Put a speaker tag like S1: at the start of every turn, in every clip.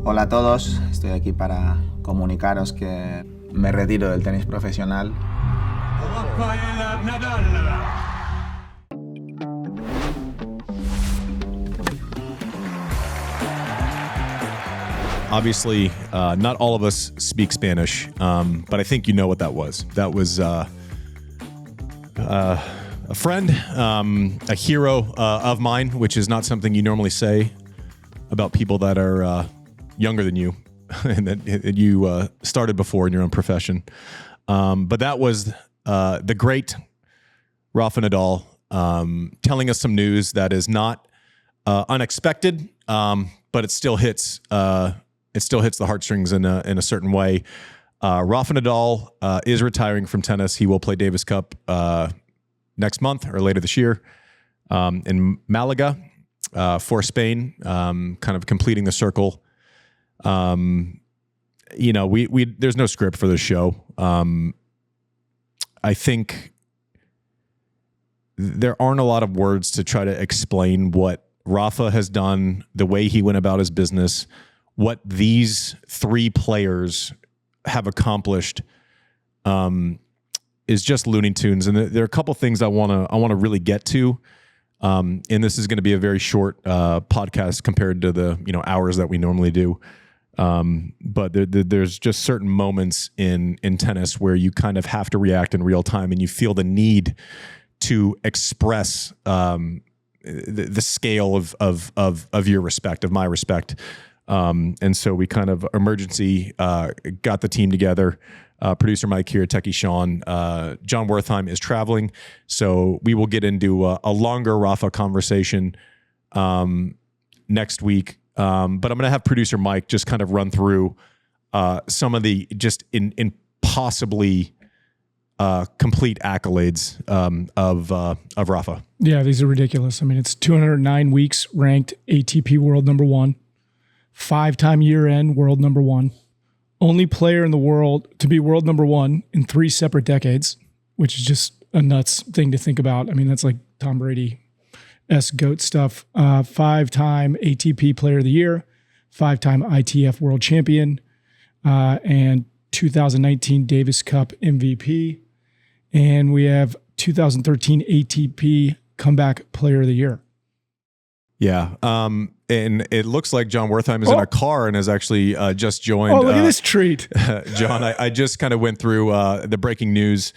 S1: Hola a todos, estoy aquí para comunicaros que me retiro del tenis profesional.
S2: Rafael Nadal.
S3: Obviously, not all of us speak Spanish, but I think you know what that was. That was a friend, a hero of mine, which is not something you normally say about people that are younger than you and that you started before in your own profession. But that was the great Rafa Nadal telling us some news that is not unexpected, but it still hits. It still hits the heartstrings in a certain way. Rafa Nadal is retiring from tennis. He will play Davis Cup next month or later this year in Malaga for Spain, kind of completing the circle. You know, we there's no script for this show. I think there aren't a lot of words to try to explain what Rafa has done, the way he went about his business, what these three players have accomplished is just Looney Tunes. And there are a couple things I want to really get to. And this is going to be a very short podcast compared to the hours that we normally do. But there's just certain moments in tennis where you kind of have to react in real time, and you feel the need to express the scale of your respect, of my respect. And so we kind of emergency got the team together. Producer Mike here, Techie Sean. Jon Wertheim is traveling, so we will get into a longer Rafa conversation next week. But I'm going to have producer Mike just kind of run through some of the just impossibly complete accolades of Rafa.
S4: Yeah, these are ridiculous. I mean, it's 209 weeks ranked ATP world number 1. 5-time year-end world number 1. Only player in the world to be world number 1 in 3 separate decades, which is just a nuts thing to think about. I mean, that's like Tom Brady-esque GOAT stuff. 5-time ATP player of the year, 5-time ITF world champion, and 2019 Davis Cup MVP. And we have 2013 ATP comeback player of the year.
S3: Yeah. And it looks like Jon Wertheim is in a car and has actually just joined.
S4: Oh, look at this treat.
S3: John, I just kind of went through the breaking news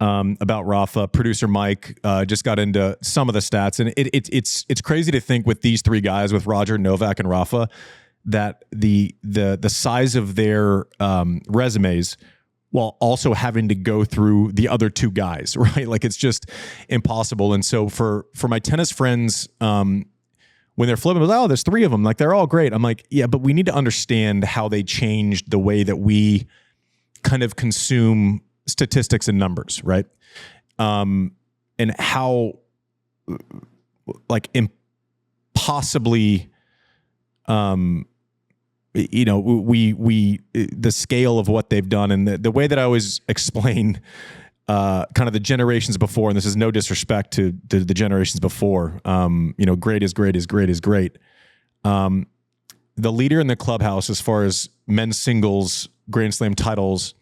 S3: about Rafa. Producer Mike just got into some of the stats. And it's crazy to think with these three guys, with Roger, Novak, and Rafa, that the size of their resumes while also having to go through the other two guys, right? Like, it's just impossible. And so for my tennis friends, when they're flipping, oh, there's 3 of them, like, they're all great. I'm like, yeah, but we need to understand how they changed the way that we kind of consume statistics and numbers, right? And how, like, impossibly, the scale of what they've done, and the way that I always explain kind of the generations before, and this is no disrespect to the generations before, great is great is great is great. The leader in the clubhouse as far as men's singles Grand Slam titles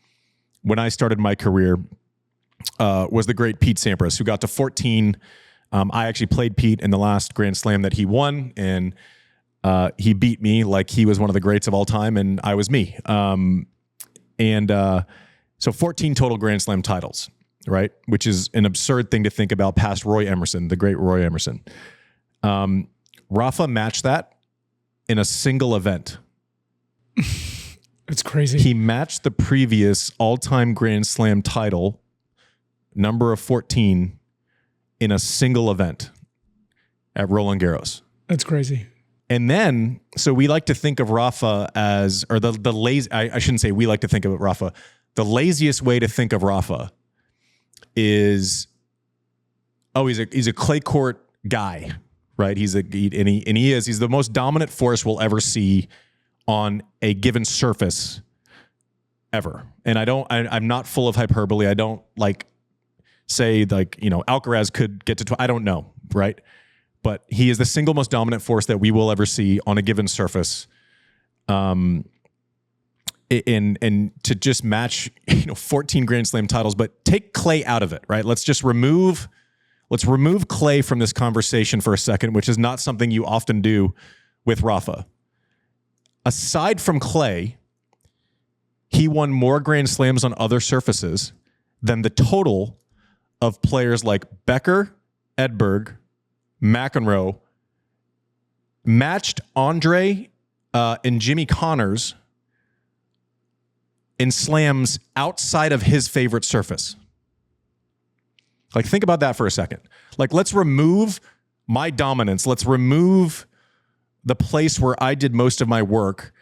S3: when I started my career was the great Pete Sampras, who got to 14. I actually played Pete in the last Grand Slam that he won, and he beat me like he was one of the greats of all time, and I was me. So 14 total Grand Slam titles, right? Which is an absurd thing to think about past Roy Emerson, the great Roy Emerson. Rafa matched that in a single event.
S4: It's crazy.
S3: He matched the previous all-time Grand Slam title, number of 14, in a single event at Roland Garros.
S4: That's crazy.
S3: And then, so we like to think of Rafa as, or the lazy, I shouldn't say we like to think of Rafa. The laziest way to think of Rafa is, he's a clay court guy, right? He's the most dominant force we'll ever see on a given surface ever. And I'm not full of hyperbole. I don't say Alcaraz could get to, I don't know, right? But he is the single most dominant force that we will ever see on a given surface. and to just match 14 Grand Slam titles, but take Clay out of it, right? Let's remove Clay from this conversation for a second, which is not something you often do with Rafa. Aside from Clay, he won more Grand Slams on other surfaces than the total of players like Becker, Edberg, McEnroe, matched Andre and Jimmy Connors in slams outside of his favorite surface. Like, think about that for a second. Like, let's remove my dominance. Let's remove the place where I did most of my work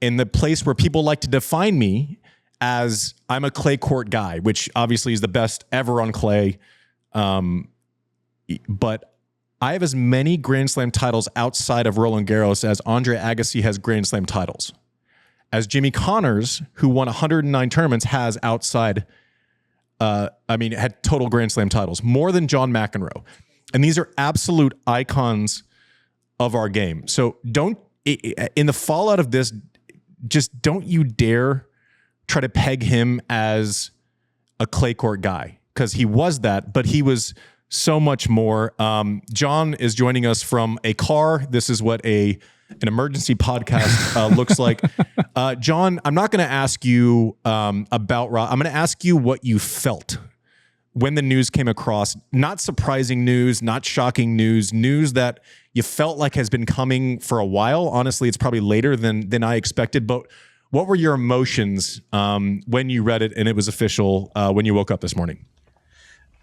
S3: and the place where people like to define me as I'm a clay court guy, which obviously is the best ever on clay. But I have as many Grand Slam titles outside of Roland Garros as Andre Agassi has Grand Slam titles. As Jimmy Connors, who won 109 tournaments, has outside, had total Grand Slam titles, more than John McEnroe. And these are absolute icons of our game. So in the fallout of this, just don't you dare try to peg him as a clay court guy, because he was that, but he was so much more. Jon is joining us from a car. This is what an emergency podcast looks like. Jon, I'm not going to ask you about Rafa. I'm going to ask you what you felt when the news came across. Not surprising news, not shocking news that you felt like has been coming for a while. Honestly, it's probably later than I expected. But what were your emotions when you read it and it was official when you woke up this morning?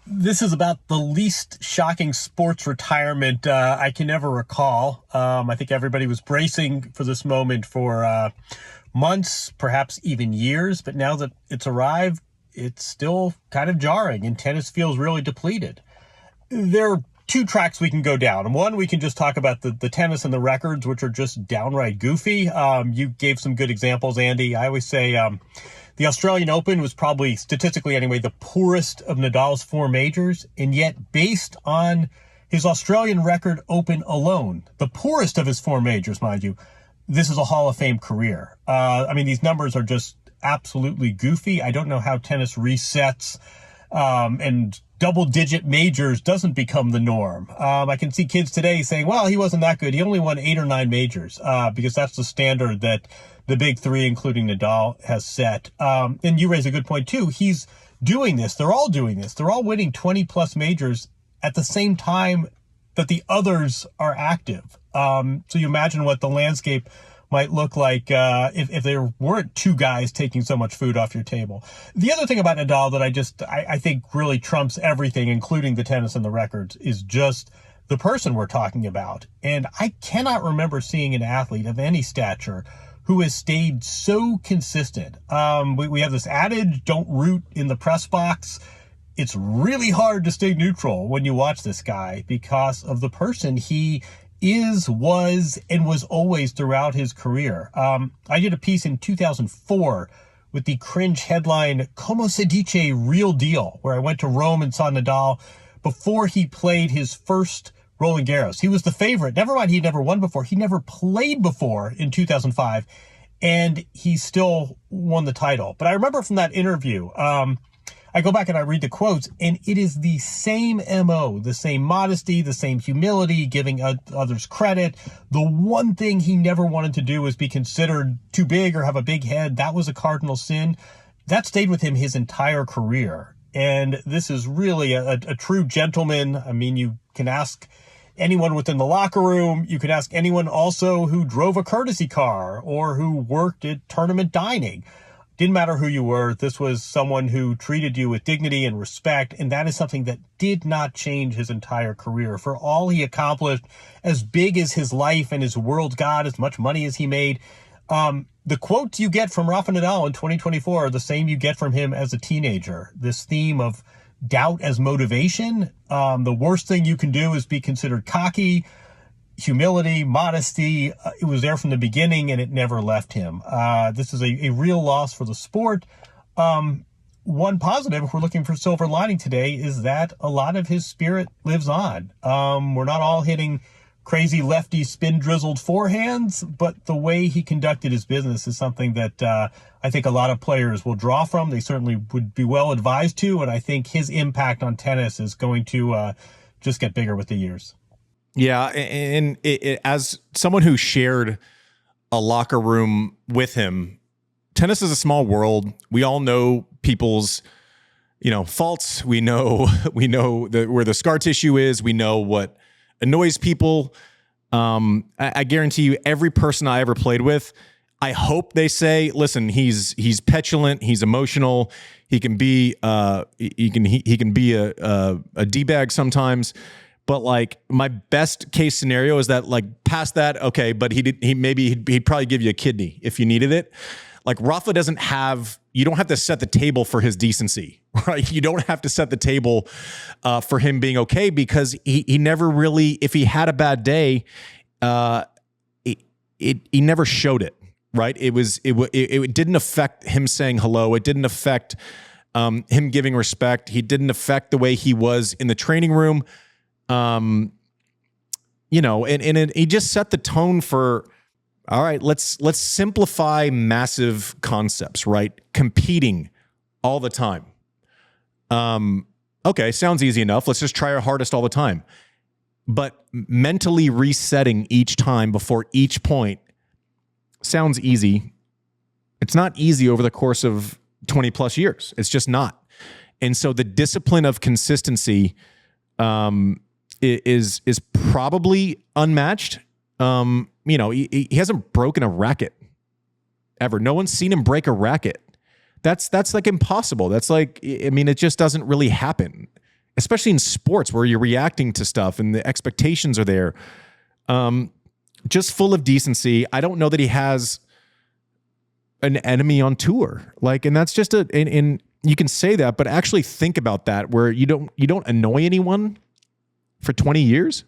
S5: This is about the least shocking sports retirement I can ever recall. I think everybody was bracing for this moment for months, perhaps even years. But now that it's arrived, it's still kind of jarring, and tennis feels really depleted. There are two tracks we can go down. One, we can just talk about the tennis and the records, which are just downright goofy. You gave some good examples, Andy. I always say the Australian Open was probably, statistically anyway, the poorest of Nadal's four majors, and yet based on his Australian record Open alone, the poorest of his four majors, mind you, this is a Hall of Fame career. These numbers are just absolutely goofy. I don't know how tennis resets and double-digit majors doesn't become the norm. I can see kids today saying, well, he wasn't that good. He only won 8 or 9 majors because that's the standard that the big three, including Nadal, has set. And you raise a good point, too. He's doing this. They're all doing this. They're all winning 20-plus majors at the same time that the others are active. So you imagine what the landscape might look like if there weren't two guys taking so much food off your table. The other thing about Nadal that I think really trumps everything, including the tennis and the records, is just the person we're talking about. And I cannot remember seeing an athlete of any stature who has stayed so consistent. We have this adage, don't root in the press box. It's really hard to stay neutral when you watch this guy because of the person he was always throughout his career. I did a piece in 2004 with the cringe headline, Como se dice real deal, where I went to Rome and saw Nadal before he played his first Roland Garros. He was the favorite. Never mind, he'd never won before. He never played before in 2005, and he still won the title. But I remember from that interview, I go back and I read the quotes, and it is the same MO, the same modesty, the same humility, giving others credit. The one thing he never wanted to do was be considered too big or have a big head. That was a cardinal sin. That stayed with him his entire career. And this is really a true gentleman. I mean, you can ask anyone within the locker room. You can ask anyone also who drove a courtesy car or who worked at tournament dining. Didn't matter who you were. This was someone who treated you with dignity and respect, and that is something that did not change his entire career. For all he accomplished, as big as his life and his world got, as much money as he made, the quotes you get from Rafa Nadal in 2024 are the same you get from him as a teenager. This theme of doubt as motivation. The worst thing you can do is be considered cocky. Humility, modesty, it was there from the beginning and it never left him. This is a real loss for the sport. One positive, if we're looking for silver lining today, is that a lot of his spirit lives on. We're not all hitting crazy lefty spin drizzled forehands, but the way he conducted his business is something that I think a lot of players will draw from. They certainly would be well advised to, and I think his impact on tennis is going to just get bigger with the years.
S3: Yeah, and as someone who shared a locker room with him, tennis is a small world. We all know people's, faults. We know where the scar tissue is. We know what annoys people. I guarantee you, every person I ever played with, I hope they say, "Listen, he's petulant. He's emotional. He can be he can be a d-bag sometimes." But like, my best case scenario is that, like, past that, okay, but he'd probably give you a kidney if you needed it. Like, Rafa doesn't have, you don't have to set the table for his decency, right? You don't have to set the table for him being okay, because he never really, if he had a bad day, he never showed it, right? It didn't affect him saying hello. It didn't affect him giving respect. He didn't affect the way he was in the training room. And he just set the tone for, all right, let's simplify massive concepts, right? Competing all the time. Okay, sounds easy enough. Let's just try our hardest all the time. But mentally resetting each time before each point sounds easy. It's not easy over the course of 20 plus years. It's just not. And so the discipline of consistency, is probably unmatched. He hasn't broken a racket ever. No one's seen him break a racket. That's like impossible. That's like, it just doesn't really happen, especially in sports where you're reacting to stuff and the expectations are there. Just full of decency. I don't know that he has an enemy on tour. Like, and that's just and you can say that, but actually think about that, where you don't annoy anyone for 20 years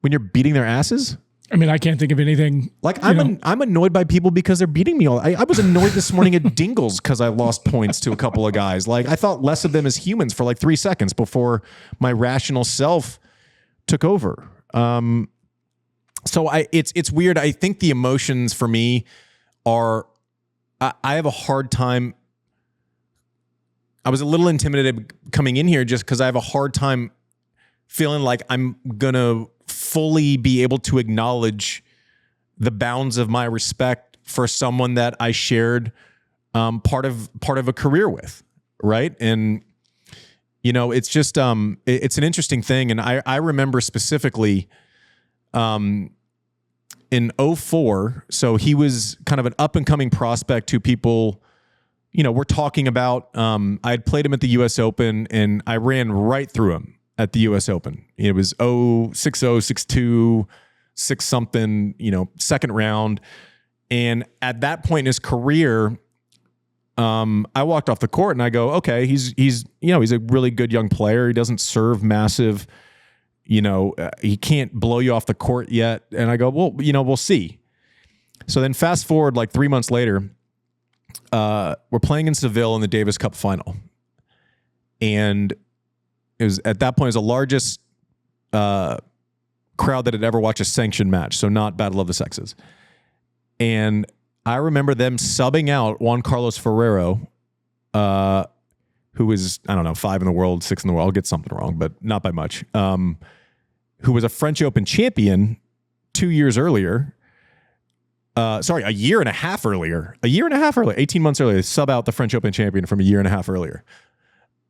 S3: when you're beating their asses.
S4: I can't think of anything.
S3: Like, I'm annoyed by people because they're beating me all. I was annoyed this morning at Dingles because I lost points to a couple of guys. Like, I thought less of them as humans for like 3 seconds before my rational self took over. So it's weird. I think the emotions for me are, I have a hard time. I was a little intimidated coming in here just because I have a hard time feeling like I'm going to fully be able to acknowledge the bounds of my respect for someone that I shared part of a career with, right? And it's just it's an interesting thing. And I remember specifically in 2004, so he was kind of an up and coming prospect who people we're talking about. I had played him at the US Open and I ran right through him at the US Open. It was 6-0, 6-2, 6 something, second round. And at that point in his career, I walked off the court and I go, okay, he's a really good young player. He doesn't serve massive, he can't blow you off the court yet. And I go, well, we'll see. So then fast forward like 3 months later, we're playing in Seville in the Davis Cup final. And it was at that point, it was the largest crowd that had ever watched a sanctioned match. So not Battle of the Sexes. And I remember them subbing out Juan Carlos Ferrero, who was, 5 in the world, 6 in the world. I'll get something wrong, but not by much. Who was a French Open champion 2 years earlier. A year and a half earlier. 18 months earlier, they sub out the French Open champion from a year and a half earlier.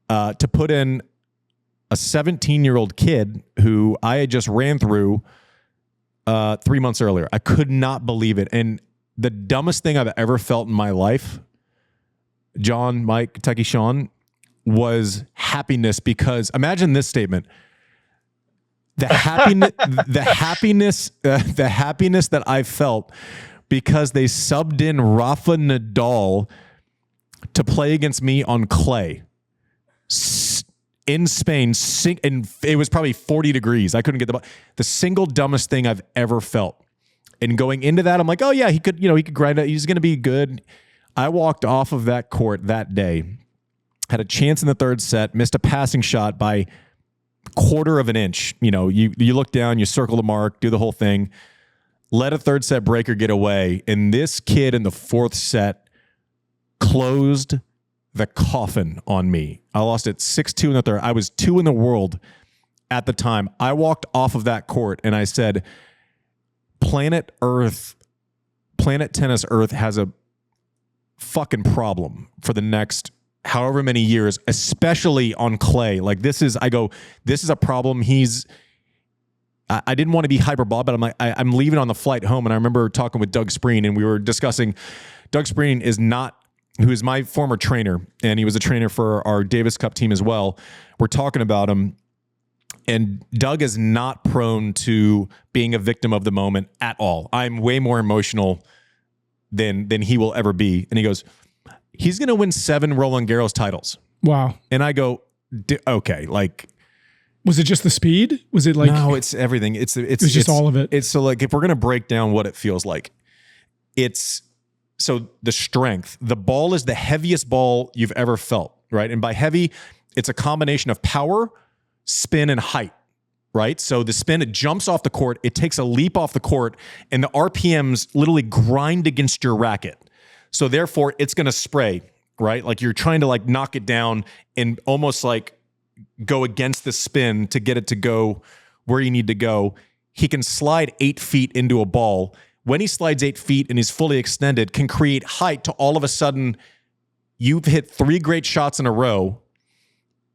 S3: To put in a 17-year-old kid who I had just ran through 3 months earlier. I could not believe it. And the dumbest thing I've ever felt in my life, John, Mike, Kentucky Sean, was happiness, because imagine this statement. The happiness that I felt because they subbed in Rafa Nadal to play against me on clay in Spain, and it was probably 40 degrees. I couldn't get the single dumbest thing I've ever felt. And going into that, I'm like, oh yeah, he could grind it. He's going to be good. I walked off of that court that day, had a chance in the third set, missed a passing shot by quarter of an inch. You know, you look down, you circle the mark, do the whole thing, let a third set breaker get away. And this kid in the fourth set closed the coffin on me. I lost it 6-2 in the third. I was 2 in the world at the time. I walked off of that court and I said, Planet Tennis Earth has a fucking problem for the next however many years, especially on clay. Like this is a problem. I didn't want to be hyperbolic, but I'm leaving on the flight home. And I remember talking with Doug Spreen and we were discussing, Doug Spreen who is my former trainer, and he was a trainer for our Davis Cup team as well. We're talking about him, and Doug is not prone to being a victim of the moment at all. I'm way more emotional than he will ever be. And he goes, he's going to win 7 Roland Garros titles.
S4: Wow.
S3: And I go, okay, like,
S4: was it just the speed? Was it like,
S3: no, it's everything. It's
S4: just all of it.
S3: It's so like, if we're going to break down what it feels like, so the strength, the ball is the heaviest ball you've ever felt, right? And by heavy, it's a combination of power, spin, and height, right? So the spin, it jumps off the court, it takes a leap off the court, and the RPMs literally grind against your racket. So therefore, it's going to spray, right? Like you're trying to like knock it down and almost like go against the spin to get it to go where you need to go. He can slide 8 feet into a ball. When he slides 8 feet and he's fully extended, can create height to all of a sudden you've hit 3 great shots in a row.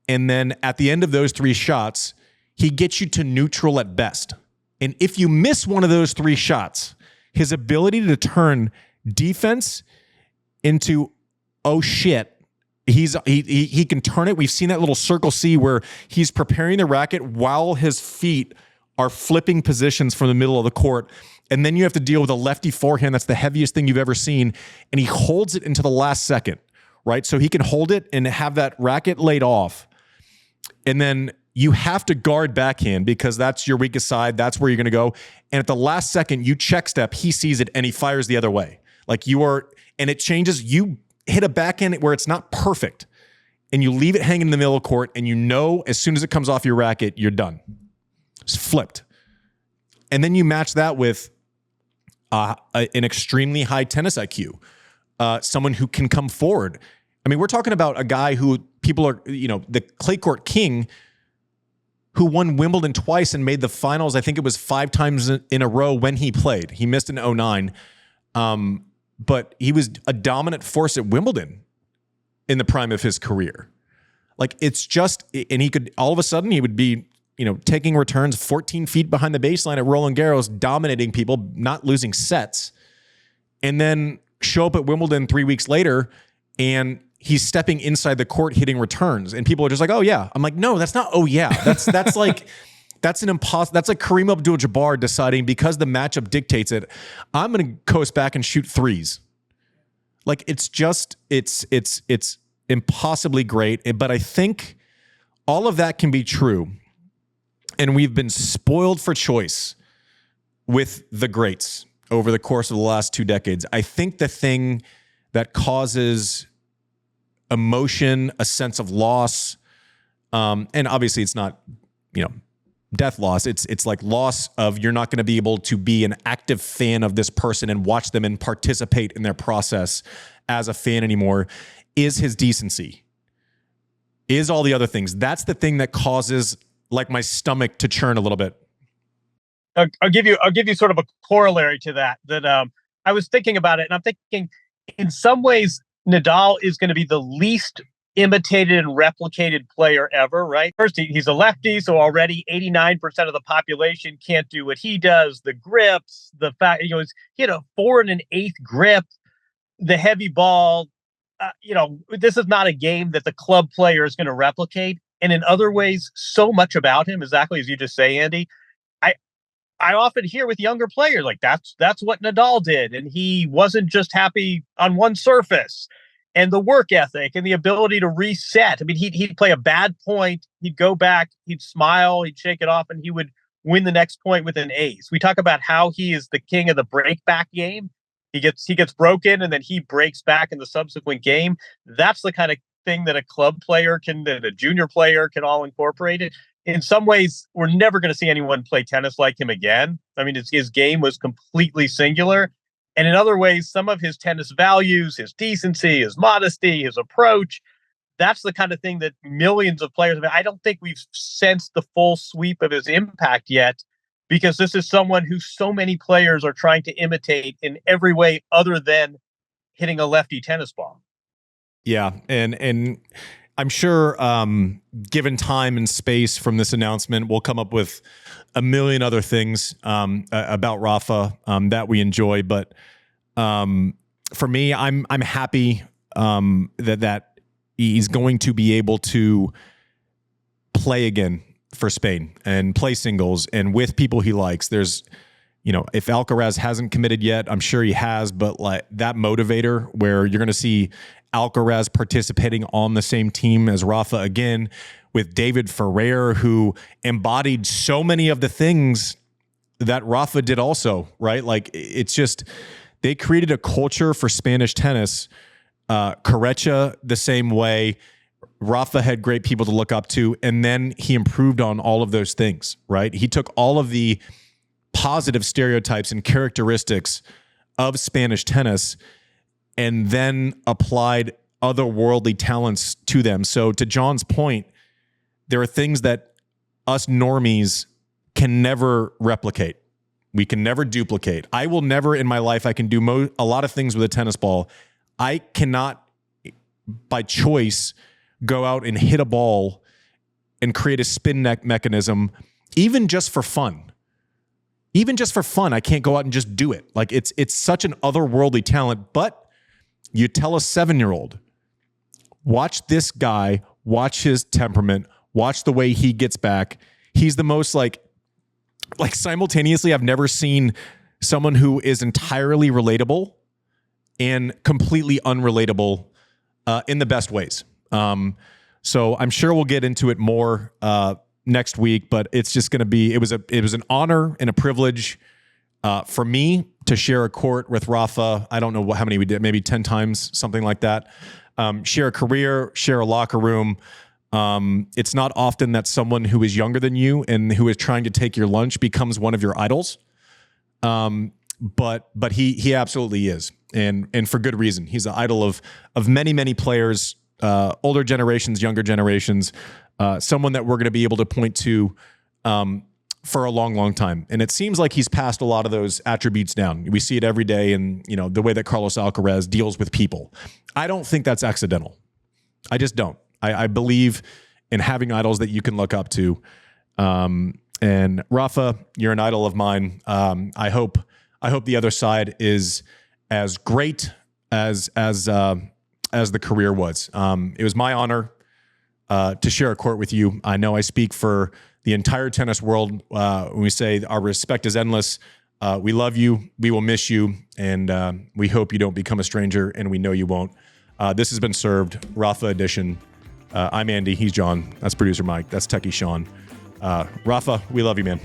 S3: And then at the end of those 3 shots, he gets you to neutral at best. And if you miss one of those 3 shots, his ability to turn defense into, oh shit, he can turn it. We've seen that little circle C where he's preparing the racket while his feet are flipping positions from the middle of the court. And then you have to deal with a lefty forehand that's the heaviest thing you've ever seen. And he holds it into the last second, right? So he can hold it and have that racket laid off. And then you have to guard backhand because that's your weakest side. That's where you're going to go. And at the last second, you check step, he sees it and he fires the other way. Like and it changes. You hit a backhand where it's not perfect and you leave it hanging in the middle of the court. And you know, as soon as it comes off your racket, you're done. It's flipped. And then you match that with an extremely high tennis IQ, someone who can come forward. I mean, we're talking about a guy who people are, the clay court king who won Wimbledon twice and made the finals. I think it was 5 times in a row when he played. He missed in 2009. But he was a dominant force at Wimbledon in the prime of his career. Like it's just, and he could, all of a sudden he would be, taking returns 14 feet behind the baseline at Roland Garros, dominating people, not losing sets, and then show up at Wimbledon 3 weeks later and he's stepping inside the court, hitting returns. And people are just like, oh yeah. I'm like, no, that's not, oh yeah. That's like, that's an impossible. That's like Kareem Abdul-Jabbar deciding because the matchup dictates it, I'm going to coast back and shoot 3s. Like it's just, it's impossibly great. But I think all of that can be true. And we've been spoiled for choice with the greats over the course of the last 2 decades. I think the thing that causes emotion, a sense of loss, and obviously it's not, death loss. It's like loss of you're not going to be able to be an active fan of this person and watch them and participate in their process as a fan anymore, is his decency, is all the other things. That's the thing that causes like my stomach to churn a little bit.
S5: I'll give you sort of a corollary to that I was thinking about it and I'm thinking in some ways Nadal is going to be the least imitated and replicated player ever, right? First, he's a lefty, so already 89% of the population can't do what he does. The grips, the fact, he had a 4 1/8 grip, the heavy ball. This is not a game that the club player is going to replicate. And in other ways, so much about him, exactly as you just say, Andy, I often hear with younger players, like that's what Nadal did. And he wasn't just happy on one surface. And the work ethic and the ability to reset. I mean, he'd play a bad point. He'd go back, he'd smile, he'd shake it off, and he would win the next point with an ace. We talk about how he is the king of the break back game. He gets broken and then he breaks back in the subsequent game. That's the kind of thing that a club player that a junior player can all incorporate it. in some ways, we're never going to see anyone play tennis like him again. I mean, his game was completely singular. And in other ways, some of his tennis values, his decency, his modesty, his approach, that's the kind of thing that millions of players, I mean, I don't think we've sensed the full sweep of his impact yet, because this is someone who so many players are trying to imitate in every way other than hitting a lefty tennis ball.
S3: Yeah. And I'm sure, given time and space from this announcement, we'll come up with a million other things about Rafa that we enjoy. But for me, I'm happy that he's going to be able to play again for Spain and play singles and with people he likes. There's, if Alcaraz hasn't committed yet, I'm sure he has, but like that motivator where you're going to see Alcaraz participating on the same team as Rafa again, with David Ferrer, who embodied so many of the things that Rafa did also, right? Like, it's just, they created a culture for Spanish tennis. Correcha, the same way. Rafa had great people to look up to, and then he improved on all of those things, right? He took all of the positive stereotypes and characteristics of Spanish tennis and then applied otherworldly talents to them. So to Jon's point, there are things that us normies can never replicate. We can never duplicate. I will never in my life, I can do a lot of things with a tennis ball. I cannot, by choice, go out and hit a ball and create a spin neck mechanism, even just for fun. Even just for fun, I can't go out and just do it. Like, it's such an otherworldly talent, but you tell a 7-year-old, watch this guy, watch his temperament, watch the way he gets back. He's the most like simultaneously, I've never seen someone who is entirely relatable and completely unrelatable in the best ways. So I'm sure we'll get into it more next week, but it's just going to be, it was an honor and a privilege for me to share a court with Rafa. I don't know how many we did, maybe 10 times, something like that. Share a career, share a locker room. It's not often that someone who is younger than you and who is trying to take your lunch becomes one of your idols. But he absolutely is. And for good reason. He's an idol of many, many players, older generations, younger generations, someone that we're going to be able to point to for a long, long time. And it seems like he's passed a lot of those attributes down. We see it every day in, the way that Carlos Alcaraz deals with people. I don't think that's accidental. I just don't. I believe in having idols that you can look up to. And Rafa, you're an idol of mine. I hope the other side is as great as the career was. It was my honor to share a court with you. I know I speak for the entire tennis world when we say our respect is endless. We love you. We will miss you. And we hope you don't become a stranger, and we know you won't. This has been Served, Rafa edition. I'm Andy. He's Jon. That's producer Mike. That's Techie Sean. Rafa, we love you, man.